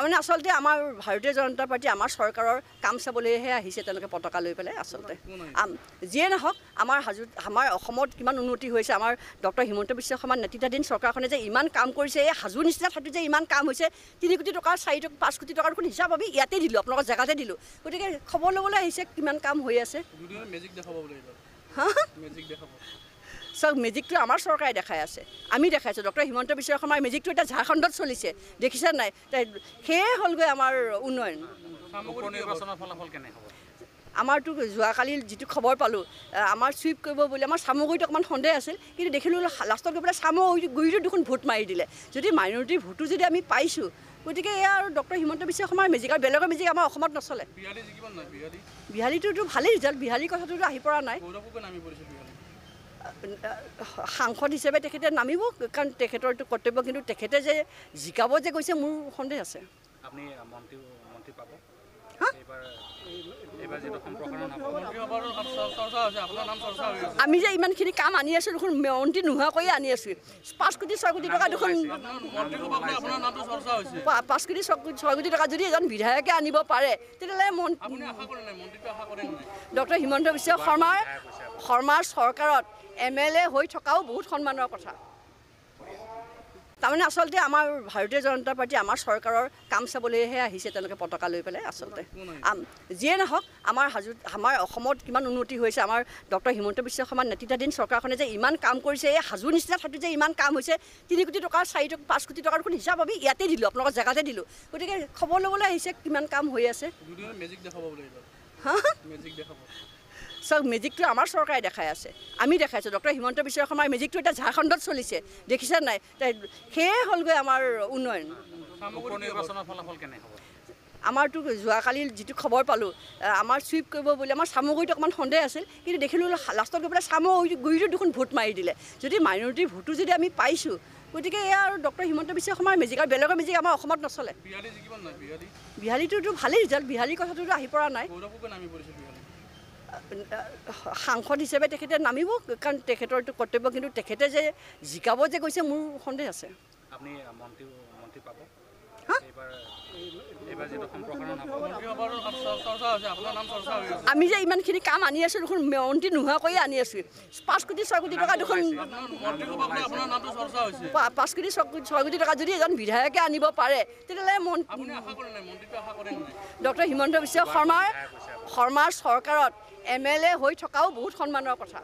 তাৰমানে আচলতে আমাৰ ভাৰতীয় জনতা পাৰ্টি আমাৰ চৰকাৰৰ কাম চাবলৈহে আহিছে তেওঁলোকে পতাকা লৈ পেলাই আচলতে যিয়ে নহওক আমাৰ অসমত কিমান উন্নতি হৈছে আমাৰ ডক্টৰ হিমন্ত বিশ্ব শৰ্মাৰ নেতৃত্বাধীন চৰকাৰখনে যে ইমান কাম কৰিছে এই হাজো নিচিনা ঠাইত যে ইমান কাম হৈছে 3 কোটি টকা 5 কোটি টকাৰ দেখোন হিচাপ আমি ইয়াতে দিলোঁ আপোনালোকৰ জেগাতে দিলোঁ গতিকে খবৰ ল'বলৈ আহিছে কিমান কাম হৈ আছে চব মেজিকটো আমাৰ চৰকাৰে দেখাই আছে আমি দেখাইছোঁ ডক্টৰ হিমন্ত বিশ্ব শৰ্মাৰ মেজিকটো এতিয়া ঝাৰখণ্ডত চলিছে দেখিছে নাই সেয়ে হ'লগৈ আমাৰ উন্নয়ন আমাৰতো যোৱাকালি যিটো খবৰ পালোঁ আমাৰ চুইপ কৰিব বুলি আমাৰ চামগুৰিত অকণমান সন্দেহ আছিল কিন্তু দেখিলোঁ লাষ্টত গৈ পেলাই চামগুৰিটো দেখোন ভোট মাৰি দিলে যদি মাইনৰিটিৰ ভোটো যদি আমি পাইছোঁ গতিকে এয়া আৰু ডক্টৰ হিমন্ত বিশ্ব শৰ্মাৰ মেজিক আৰু বেলেগৰ মেজিক আমাৰ অসমত নচলে বিহালীটোতো ভালেই ৰিজাল্ট বিহালীৰ কথাটোতো আহি পৰা নাই সাংসদ হিচাপে তেখেতে নামিব কাৰণ তেখেতৰ এইটো কৰ্তব্য কিন্তু তেখেতে যে জিকাব যে গৈছে মোৰ সন্দেহ আছে আমি যে ইমানখিনি কাম আনি আছোঁ দেখোন মন্ত্ৰী নোহোৱাকৈয়ে আনি আছোঁ 5 কোটি 6 কোটি টকা দেখোন 5 কোটি 6 কোটি টকা যদি এজন বিধায়কে আনিব পাৰে তেতিয়াহ'লে ডক্টৰ হিমন্ত বিশ্ব শৰ্মাৰ চৰকাৰত MLA হৈ থকাও বহুত সন্মানৰ কথা তাৰমানে আচলতে আমাৰ ভাৰতীয় জনতা পাৰ্টি আমাৰ চৰকাৰৰ কাম চাবলৈহে আহিছে তেওঁলোকে পতাকা লৈ পেলাই আচলতে যিয়ে নহওক আমাৰ অসমত কিমান উন্নতি হৈছে আমাৰ ডক্টৰ হিমন্ত বিশ্ব শৰ্মাৰ নেতৃত্বাধীন চৰকাৰখনে যে ইমান কাম কৰিছে এই হাজো নিচিনা ঠাইত যে ইমান কাম হৈছে 3 কোটি টকা 5 কোটি টকাৰ দেখোন হিচাপ আমি ইয়াতে দিলোঁ আপোনালোকৰ জেগাতে দিলোঁ গতিকে খবৰ ল'বলৈ আহিছে কিমান কাম হৈ আছে চব মেজিকটো আমাৰ চৰকাৰে দেখাই আছে আমি দেখাইছোঁ ডক্টৰ হিমন্ত বিশ্ব শৰ্মাৰ মেজিকটো এতিয়া ঝাৰখণ্ডত চলিছে দেখিছে নাই সেয়ে হ'লগৈ আমাৰ উন্নয়ন আমাৰতো যোৱাকালি যিটো খবৰ পালোঁ আমাৰ চুইপ কৰিব বুলি আমাৰ চামগুৰিত অকণমান সন্দেহ আছিল কিন্তু দেখিলোঁ লাষ্টত গৈ পেলাই চামগুৰিটো দেখোন ভোট মাৰি দিলে যদি মাইনৰিটিৰ ভোটো যদি আমি পাইছোঁ গতিকে এয়া আৰু ডক্টৰ হিমন্ত বিশ্ব শৰ্মাৰ মেজিক আৰু বেলেগৰ মেজিক আমাৰ অসমত নচলে বিহালীটোতো ভালেই ৰিজাল্ট বিহালীৰ কথাটোতো আহি পৰা নাই সাংসদ হিচাপে তেখেতে নামিব কাৰণ তেখেতৰ এইটো কৰ্তব্য কিন্তু তেখেতে যে জিকাব যে গৈছে মোৰ সন্দেহ আছে আমি যে ইমানখিনি কাম আনি আছোঁ দেখোন মন্ত্ৰী নোহোৱাকৈয়ে আনি আছোঁ 5 কোটি 6 কোটি টকা দেখোন 5 কোটি 6 কোটি টকা যদি এজন বিধায়কে আনিব পাৰে তেতিয়াহ'লে ডক্টৰ হিমন্ত বিশ্ব শৰ্মাৰ চৰকাৰত MLA হৈ থকাও বহুত সন্মানৰ কথা